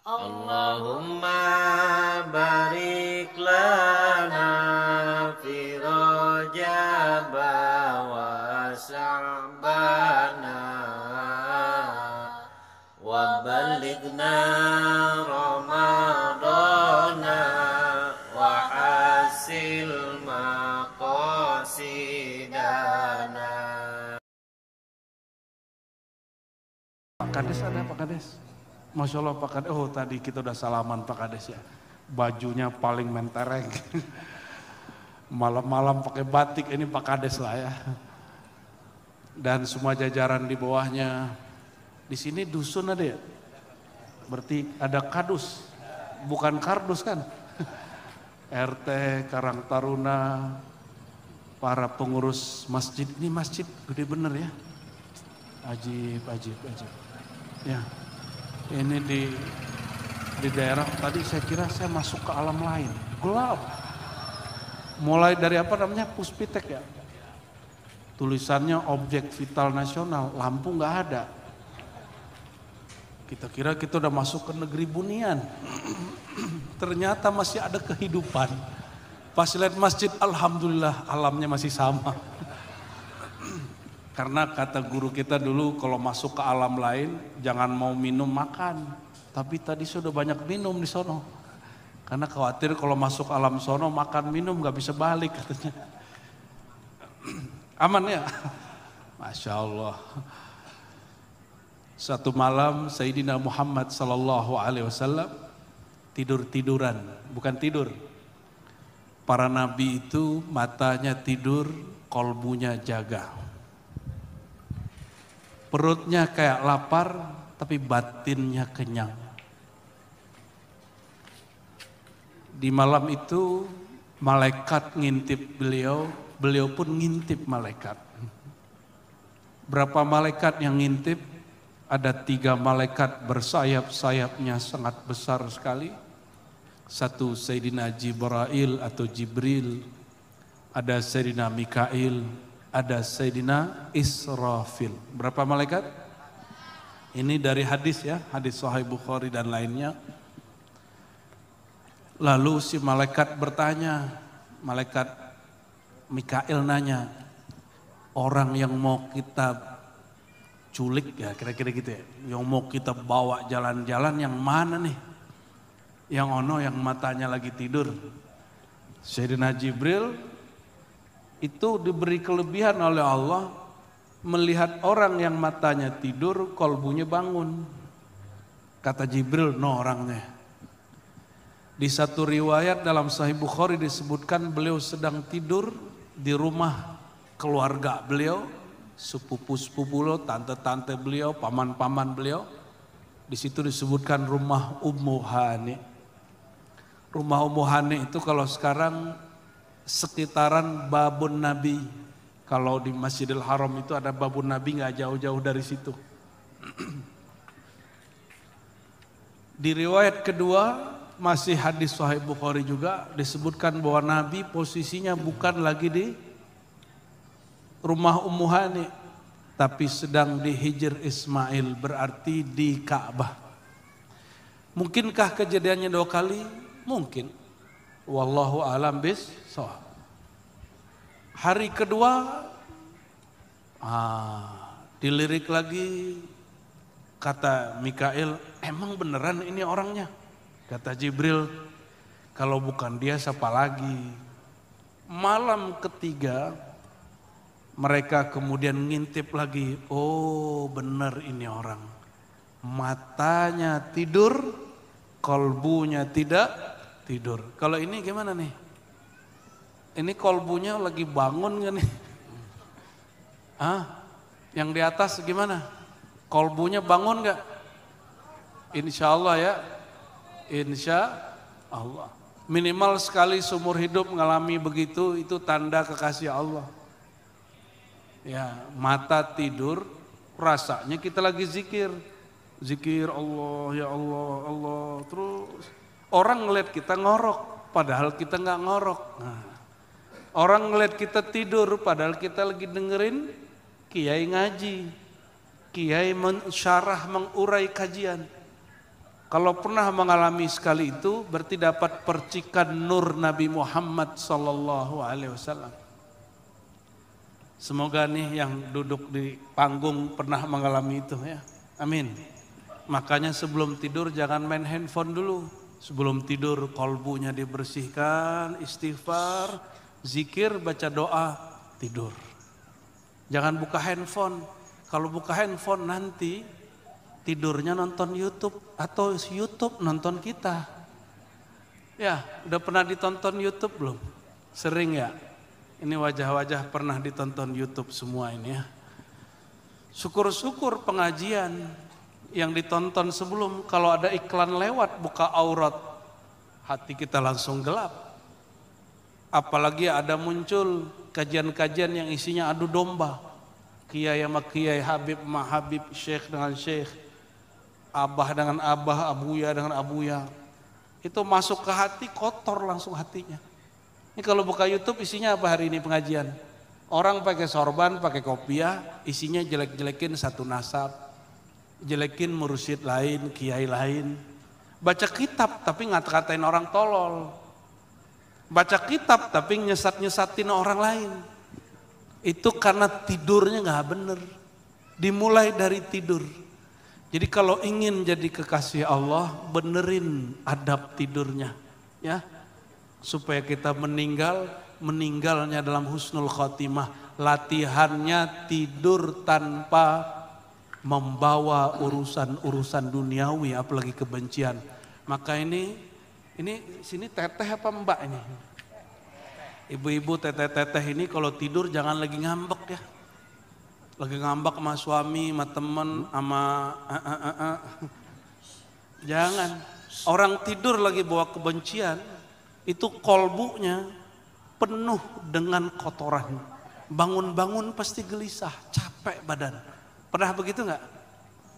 Allahumma barik lana fi Rajab wa Sya'bana wa balighna Ramadana wa hasil maqasidana. Pak Kades ada Pak Kades? Masya Allah Pak Kades, oh tadi kita udah salaman Pak Kades ya. Bajunya paling mentereng. Malam-malam pakai batik, ini Pak Kades lah ya. Dan semua jajaran di bawahnya. Di sini dusun ada ya? Berarti ada kadus, bukan kardus kan? RT, Karang Taruna, para pengurus masjid. Ini masjid gede bener ya. Ajib. Ya. Ini di daerah tadi saya kira saya masuk ke alam lain, gelap. Mulai dari apa namanya Puspitek ya, tulisannya objek vital nasional, lampu nggak ada. Kita kira kita udah masuk ke negeri bunian, ternyata masih ada kehidupan. Pas lihat masjid, alhamdulillah alamnya masih sama. Karena kata guru kita dulu kalau masuk ke alam lain jangan mau minum makan. Tapi tadi sudah banyak minum di sono. Karena khawatir kalau masuk alam sono makan minum gak bisa balik katanya. Aman ya? Masya Allah. Satu malam Sayyidina Muhammad sallallahu alaihi wasallam tidur-tiduran, bukan tidur. Para nabi itu matanya tidur, kolbunya jaga. Perutnya kayak lapar, tapi batinnya kenyang. Di malam itu malaikat ngintip beliau, beliau pun ngintip malaikat. Berapa malaikat yang ngintip? Ada 3 malaikat bersayap-sayapnya sangat besar sekali. Satu Sayyidina Jibril atau Jibril, ada Sayyidina Mikail, ada Sayyidina Israfil. Berapa malaikat? Ini dari hadis ya, hadis Sahih Bukhari dan lainnya. Lalu si malaikat bertanya, malaikat Mikail nanya, orang yang mau kita culik ya kira-kira gitu ya, yang mau kita bawa jalan-jalan yang mana nih? Yang ono yang matanya lagi tidur. Sayyidina Jibril itu diberi kelebihan oleh Allah melihat orang yang matanya tidur, kolbunya bangun. Kata Jibril, no orangnya. Di satu riwayat dalam Sahih Bukhari disebutkan beliau sedang tidur di rumah keluarga beliau, sepupu-sepupu beliau, tante-tante beliau, paman-paman beliau. Di situ disebutkan rumah Ummu Hani. Rumah Ummu Hani itu kalau sekarang sekitaran Babun Nabi. Kalau di Masjidil Haram itu ada Babun Nabi nggak jauh-jauh dari situ. Di riwayat kedua masih hadis Sahih Bukhari juga disebutkan bahwa Nabi posisinya bukan lagi di rumah Ummu Hani, tapi sedang di Hijr Ismail, berarti di Ka'bah. Mungkinkah kejadiannya 2 kali? Mungkin. Wallahu a'lam bis-shawab. Hari kedua dilirik lagi, kata Mikail, emang beneran ini orangnya? Kata Jibril, kalau bukan dia siapa lagi? Malam ketiga mereka kemudian ngintip lagi, oh bener ini orang. Matanya tidur, kolbunya tidak tidur. Kalau ini gimana nih? Ini kolbunya lagi bangun gak nih? Yang di atas gimana? Kolbunya bangun gak? Insya Allah ya. Insya Allah. Minimal sekali seumur hidup mengalami begitu, itu tanda kekasih Allah. Ya, mata tidur, rasanya kita lagi zikir. Zikir Allah, ya Allah, Allah. Terus orang ngeliat kita ngorok, padahal kita nggak ngorok. Nah, orang ngeliat kita tidur, padahal kita lagi dengerin kiai ngaji, kiai mensyarah, mengurai kajian. Kalau pernah mengalami sekali itu berarti dapat percikan nur Nabi Muhammad sallallahu alaihi wasallam. Semoga nih yang duduk di panggung pernah mengalami itu ya. Amin. Makanya sebelum tidur jangan main handphone dulu. Sebelum tidur kolbunya dibersihkan, istighfar, zikir, baca doa, tidur. Jangan buka handphone. Kalau buka handphone nanti tidurnya nonton YouTube atau YouTube nonton kita. Ya, udah pernah ditonton YouTube belum? Sering ya? Ini wajah-wajah pernah ditonton YouTube semua ini ya. Syukur-syukur pengajian yang ditonton sebelum, kalau ada iklan lewat buka aurat, hati kita langsung gelap. Apalagi ada muncul kajian-kajian yang isinya adu domba. Kiai sama kiai, Habib sama Habib, Syekh dengan Syekh, Abah dengan Abah, Abuya dengan Abuya. Itu masuk ke hati, kotor langsung hatinya. Ini kalau buka YouTube isinya apa hari ini pengajian? Orang pakai sorban, pakai kopiah, isinya jelek-jelekin satu nasab, jelekin mursyid lain, kiai lain. Baca kitab tapi ngata-ngatain orang tolol. Baca kitab tapi nyesat-nyesatin orang lain. Itu karena tidurnya gak bener. Dimulai dari tidur. Jadi kalau ingin jadi kekasih Allah, benerin adab tidurnya. Ya, supaya kita meninggalnya dalam husnul khotimah. Latihannya tidur tanpa membawa urusan-urusan duniawi, apalagi kebencian. Maka ini sini teteh apa mbak ini? Ibu-ibu teteh-teteh ini kalau tidur jangan lagi ngambek ya. Lagi ngambek sama suami, sama temen, sama jangan. Orang tidur lagi bawa kebencian, itu kolbunya penuh dengan kotoran. Bangun-bangun pasti gelisah, capek badan. Pernah begitu nggak?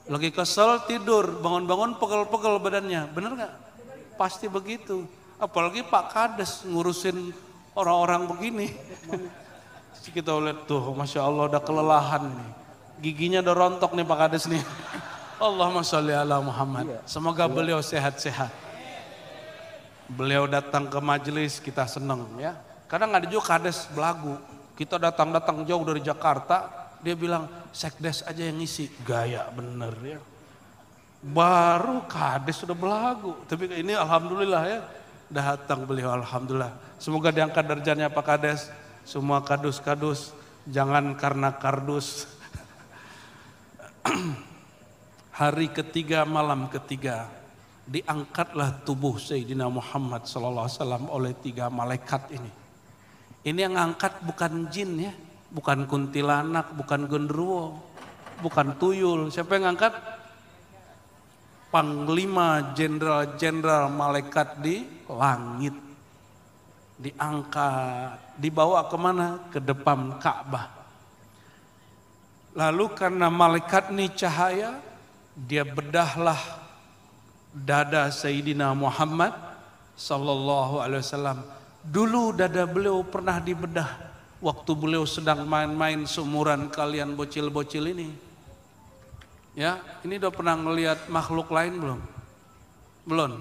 Lagi kesel tidur, bangun-bangun pegel-pegel badannya, bener nggak? Pasti begitu. Apalagi Pak Kades ngurusin orang-orang begini. Kita lihat tuh, masya Allah udah kelelahan nih, giginya udah rontok nih Pak Kades nih. Allahumma sholli ala Muhammad. Semoga beliau sehat-sehat. Beliau datang ke majelis kita seneng ya. Kadang ada juga Kades belagu. Kita datang jauh dari Jakarta, dia bilang sekdes aja yang ngisi, gaya bener ya. Baru Kades sudah belagu, tapi ini alhamdulillah ya, datang beliau alhamdulillah. Semoga diangkat derajatnya Pak Kades. Semua kadus-kadus, jangan karena kardus. Hari ketiga, malam ketiga, diangkatlah tubuh Sayyidina Muhammad SAW oleh 3 malaikat ini. Ini yang angkat bukan jin ya, bukan kuntilanak, bukan genderuwo, bukan tuyul. Siapa yang angkat? Panglima jenderal-jenderal malaikat di langit. Diangkat, dibawa kemana? Ke depan Ka'bah. Lalu karena malaikat ini cahaya, dia bedahlah dada Sayyidina Muhammad sallallahu alaihi wasallam. Dulu dada beliau pernah dibedah waktu beliau sedang main-main seumuran kalian bocil-bocil ini. Ya, ini udah pernah ngelihat makhluk lain belum? Belum.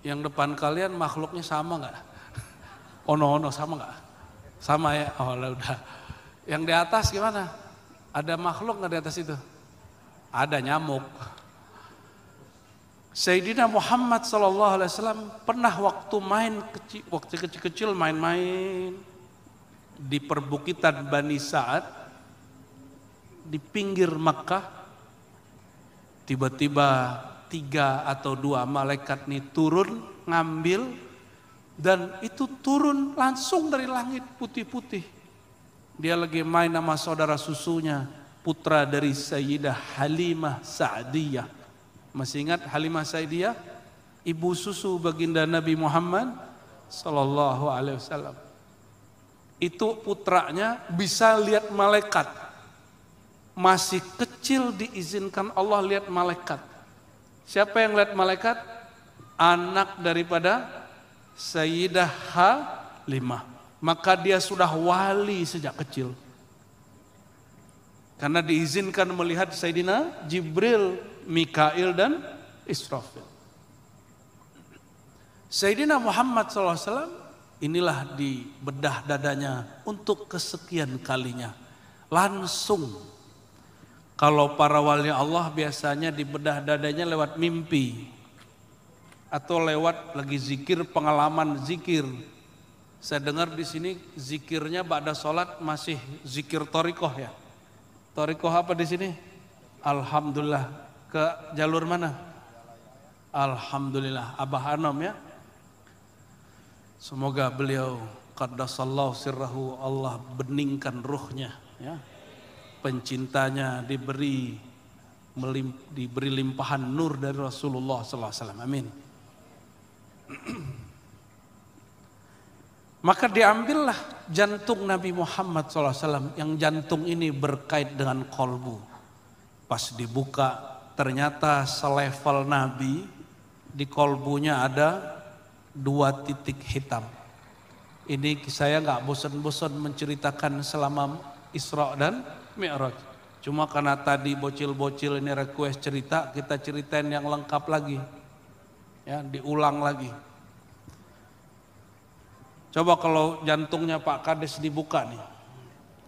Yang depan kalian makhluknya sama nggak? Ono sama nggak? Sama ya. Oh udah. Yang di atas gimana? Ada makhluk nggak di atas itu? Ada nyamuk. Sayyidina Muhammad SAW pernah waktu kecil-kecil main-main di perbukitan Bani Sa'ad di pinggir Makkah. Tiba-tiba 3 atau 2 malaikat nih turun ngambil. Dan itu turun langsung dari langit putih-putih. Dia lagi main sama saudara susunya, putra dari Sayyidah Halimah Sa'diyah. Masih ingat Halimah Sa'diyah? Ibu susu baginda Nabi Muhammad sallallahu alaihi wasallam. Itu putranya bisa lihat malaikat. Masih kecil diizinkan Allah lihat malaikat. Siapa yang lihat malaikat? Anak daripada Sayyidah Halimah. Maka dia sudah wali sejak kecil. Karena diizinkan melihat Sayyidina Jibril, Mikail dan Israfil. Sayyidina Muhammad SAW inilah di bedah dadanya untuk kesekian kalinya. Langsung. Kalau para wali Allah biasanya di bedah dadanya lewat mimpi. Atau lewat lagi zikir, pengalaman zikir. Saya dengar di sini zikirnya ba'da sholat masih zikir thariqah ya. Thariqah apa di sini? Alhamdulillah. Ke jalur mana? Alhamdulillah. Abah Anom ya. Semoga beliau qaddasallahu sirrahu, Allah beningkan ruhnya ya. Pencintanya diberi limpahan nur dari Rasulullah sallallahu alaihi wasallam. Amin. Maka diambillah jantung Nabi Muhammad SAW, yang jantung ini berkait dengan kolbu. Pas dibuka ternyata selevel Nabi, di kolbunya ada 2 titik hitam. Ini saya nggak bosan-bosan menceritakan selama Isra dan Mi'raj. Cuma karena tadi bocil-bocil ini request cerita, kita ceritain yang lengkap lagi. Ya, diulang lagi. Coba kalau jantungnya Pak Kades dibuka nih.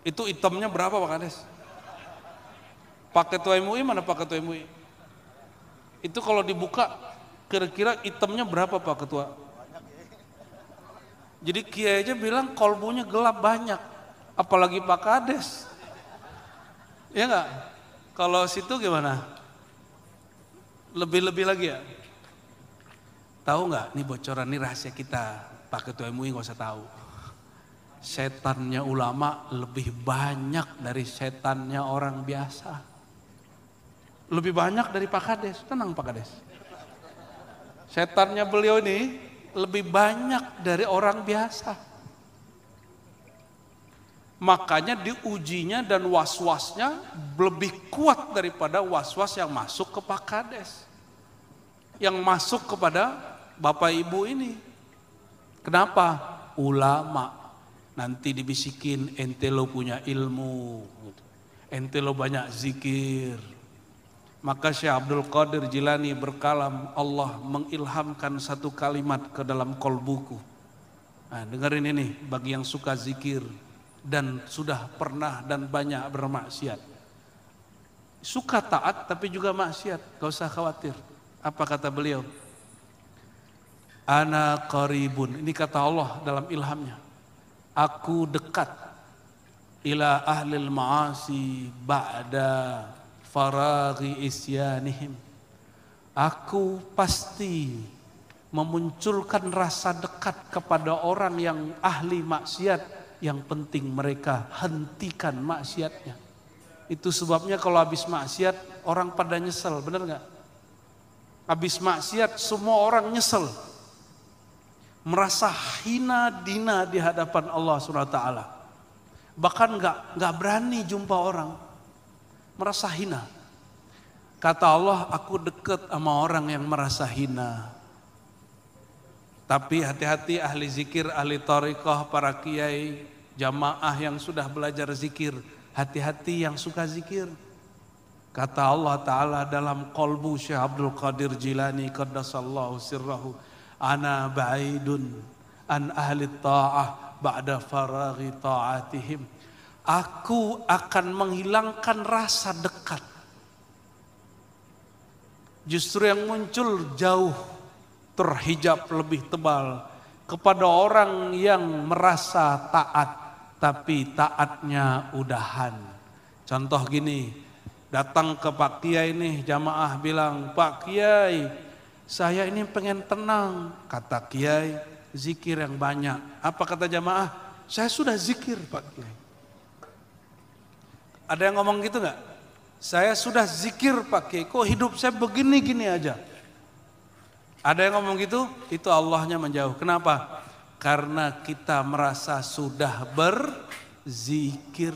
Itu hitamnya berapa Pak Kades? Pak Ketua MUI mana Pak Ketua MUI? Itu kalau dibuka kira-kira hitamnya berapa Pak Ketua? Jadi Kiai aja bilang kolbunya gelap banyak. Apalagi Pak Kades. Ya enggak? Kalau situ gimana? Lebih-lebih lagi ya? Tahu enggak? Ini bocoran, ini rahasia kita. Pak Ketua MUI nggak usah tahu. Setannya ulama lebih banyak dari setannya orang biasa. Lebih banyak dari Pak Kades. Tenang Pak Kades. Setannya beliau ini lebih banyak dari orang biasa. Makanya diujinya dan was-wasnya lebih kuat daripada was-was yang masuk ke Pak Kades. Yang masuk kepada Bapak Ibu ini. Kenapa? Ulama. Nanti dibisikin ente lo punya ilmu. Ente lo banyak zikir. Maka Syekh Abdul Qadir Jilani berkalam, Allah mengilhamkan satu kalimat ke dalam kolbuku. Nah, dengerin ini bagi yang suka zikir dan sudah pernah dan banyak bermaksiat. Suka taat tapi juga maksiat, gak usah khawatir. Apa kata beliau? Ana qaribun, ini kata Allah dalam ilhamnya. Aku dekat ila ahlil ma'asi ba'da faraghi isyanihim. Aku pasti memunculkan rasa dekat kepada orang yang ahli maksiat, yang penting mereka hentikan maksiatnya. Itu sebabnya kalau habis maksiat orang pada nyesel, benar nggak? Habis maksiat semua orang nyesel. Merasa hina dina di hadapan Allah SWT. Bahkan nggak berani jumpa orang. Merasa hina. Kata Allah, aku dekat sama orang yang merasa hina. Tapi hati-hati ahli zikir, ahli thariqah, para kiai, jamaah yang sudah belajar zikir. Hati-hati yang suka zikir. Kata Allah Ta'ala dalam qalbu Syekh Abdul Qadir Jilani qaddasallahu sirrahu, ana ba'idun an ahli ta'ah ba'da faraghi ta'atihim. Aku akan menghilangkan rasa dekat. Justru yang muncul jauh, terhijab lebih tebal kepada orang yang merasa taat tapi taatnya udahan. Contoh gini, datang ke Pak Kiai nih jamaah bilang, Pak Kiai, saya ini pengen tenang. Kata Kiai, zikir yang banyak. Apa kata jamaah? Saya sudah zikir Pak Kiai. Ada yang ngomong gitu gak? Saya sudah zikir Pak Kiai, kok hidup saya begini-gini aja. Ada yang ngomong gitu? Itu Allahnya menjauh. Kenapa? Karena kita merasa sudah berzikir.